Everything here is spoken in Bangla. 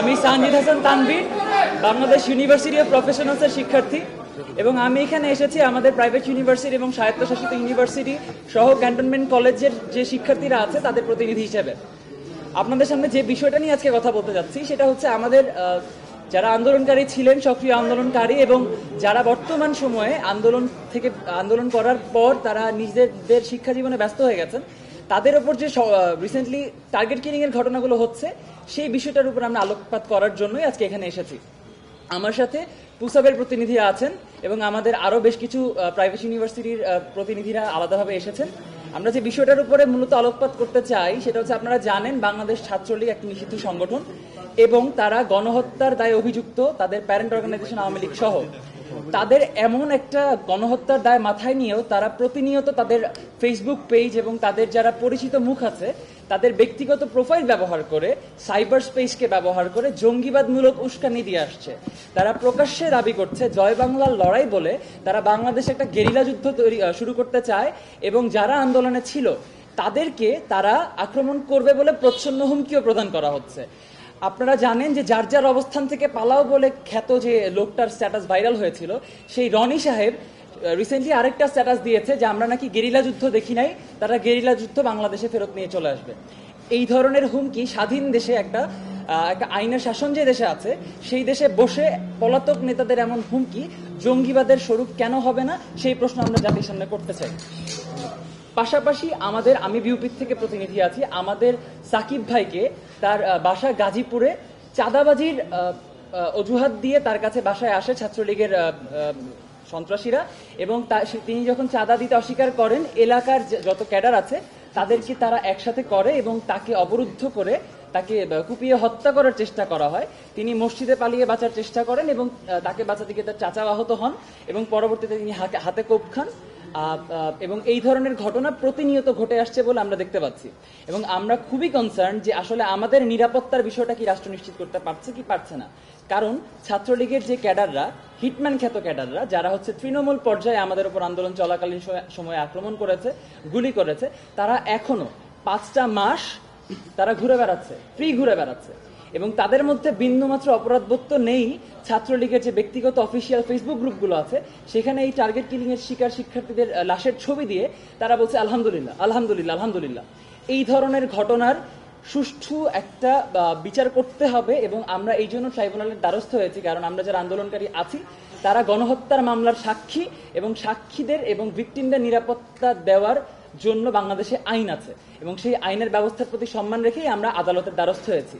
আমি সানজিদ হাসান তানভীর, বাংলাদেশ ইউনিভার্সিটি অফ প্রফেশনালসের শিক্ষার্থী এবং আমি এখানে এসেছি আমাদের প্রাইভেট ইউনিভার্সিটি এবং স্বায়ত্তশাসিত ইউনিভার্সিটি সহ ক্যান্টনমেন্ট কলেজের যে শিক্ষার্থীরা আছে তাদের প্রতিনিধি হিসেবে আপনাদের সামনে যে বিষয়টা নিয়ে আজকে কথা বলতে যাচ্ছি সেটা হচ্ছে আমাদের যারা আন্দোলনকারী ছিলেন, সক্রিয় আন্দোলনকারী এবং যারা বর্তমান সময়ে আন্দোলন করার পর তারা নিজেদের শিক্ষা জীবনে ব্যস্ত হয়ে গেছেন, তাদের ওপর যে রিসেন্টলি টার্গেট কিলিং এর ঘটনাগুলো হচ্ছে সেই বিষয়টার উপর আমরা আলোকপাত করার জন্যই আজকে এখানে এসেছি। আমার সাথে পুসাবের প্রতিনিধিরা আছেন এবং আমাদের আরও বেশ কিছু প্রাইভেট ইউনিভার্সিটির প্রতিনিধিরা আলাদাভাবে এসেছেন। আমরা যে বিষয়টার উপরে মূলত আলোকপাত করতে চাই সেটা হচ্ছে, আপনারা জানেন বাংলাদেশ ছাত্রলীগ একটি নিষিদ্ধ সংগঠন এবং তারা গণহত্যার দায়ে অভিযুক্ত, তাদের প্যারেন্ট অর্গানাইজেশন আওয়ামী লীগ সহ। তাদের এমন একটা গণহত্যার দায় মাথায় নিয়েও তারা প্রতিনিয়ত তাদের ফেসবুক পেজ এবং তাদের যারা পরিচিত মুখ আছে তাদের ব্যক্তিগত প্রোফাইল ব্যবহার করে, সাইবার স্পেসকে ব্যবহার করে জঙ্গিবাদমূলক উস্কানি দিয়ে আসছে। তারা প্রকাশ্যে দাবি করছে জয় বাংলার লড়াই বলে তারা বাংলাদেশে একটা গেরিলা যুদ্ধ শুরু করতে চায় এবং যারা আন্দোলনে ছিল তাদেরকে তারা আক্রমণ করবে বলে প্রচ্ছন্ন হুমকিও প্রদান করা হচ্ছে। আপনারা জানেন যে যার যার অবস্থান থেকে পালাও বলে খ্যাত যে লোকটার স্ট্যাটাস ভাইরাল হয়েছিল, সেই রনি সাহেব রিসেন্টলি আরেকটা স্ট্যাটাস দিয়েছে যে আমরা নাকি গেরিলা যুদ্ধ দেখি নাই, তারা গেরিলা যুদ্ধ বাংলাদেশে ফেরত নিয়ে চলে আসবে। এই ধরনের হুমকি স্বাধীন দেশে একটা আইনের শাসন যে দেশে আছে সেই দেশে বসে পলাতক নেতাদের এমন হুমকি জঙ্গিবাদের স্বরূপ কেন হবে না, সেই প্রশ্ন আমরা জাতির সামনে করতে চাই। পাশাপাশি আমি বিউপির থেকে প্রতিনিধি আছি, আমাদের সাকিব ভাইকে তার বাসা গাজীপুরে চাঁদাবাজির অজুহাত দিয়ে তার কাছে বাসায় আসে ছাত্রলীগের সন্ত্রাসীরা এবং তিনি যখন চাঁদা দিতে অস্বীকার করেন এলাকার যত ক্যাডার আছে তাদেরকে তারা একসাথে করে এবং তাকে অবরুদ্ধ করে তাকে কুপিয়ে হত্যা করার চেষ্টা করা হয়। তিনি মসজিদে পালিয়ে বাঁচার চেষ্টা করেন এবং তাকে বাঁচাতে গিয়ে তার চাচা আহত হন এবং পরবর্তীতে তিনি হাতে কোপ খান এবং এই ধরনের ঘটনা প্রতিনিয়ত ঘটে আসছে বলে আমরা দেখতে পাচ্ছি এবং আমরা খুবই কনসার্ন যে আসলে আমাদের নিরাপত্তার বিষয়টা কি রাষ্ট্র নিশ্চিত করতে পারছে কি পারছে না। কারণ ছাত্রলীগের যে ক্যাডাররা, হিটম্যান খ্যাত ক্যাডাররা, যারা হচ্ছে তৃণমূল পর্যায়ে আমাদের উপর আন্দোলন চলাকালীন সময়ে আক্রমণ করেছে, গুলি করেছে, তারা এখনো 5টা মাস তারা ঘুরে বেড়াচ্ছে, ফ্রি ঘুরে বেড়াচ্ছে এবং তাদের মধ্যে বিন্দুমাত্র অপরাধবোধ তো নেই। ছাত্রলীগের যে ব্যক্তিগত অফিসিয়াল ফেসবুক গ্রুপগুলো আছে সেখানে এই টার্গেট কিলিং এর শিকার শিক্ষার্থীদের লাশের ছবি দিয়ে তারা বলছে আলহামদুলিল্লাহ আলহামদুলিল্লাহ আলহামদুলিল্লাহ। এই ধরনের ঘটনার সুষ্ঠু একটা বিচার করতে হবে এবং আমরা এই জন্য ট্রাইব্যুনালের দ্বারস্থ হয়েছি, কারণ আমরা যারা আন্দোলনকারী আছি তারা গণহত্যার মামলার সাক্ষী এবং সাক্ষীদের এবং ভিকটিমদের নিরাপত্তা দেওয়ার জন্য বাংলাদেশে আইন আছে এবং সেই আইনের ব্যবস্থার প্রতি সম্মান রেখেই আমরা আদালতের দ্বারস্থ হয়েছি।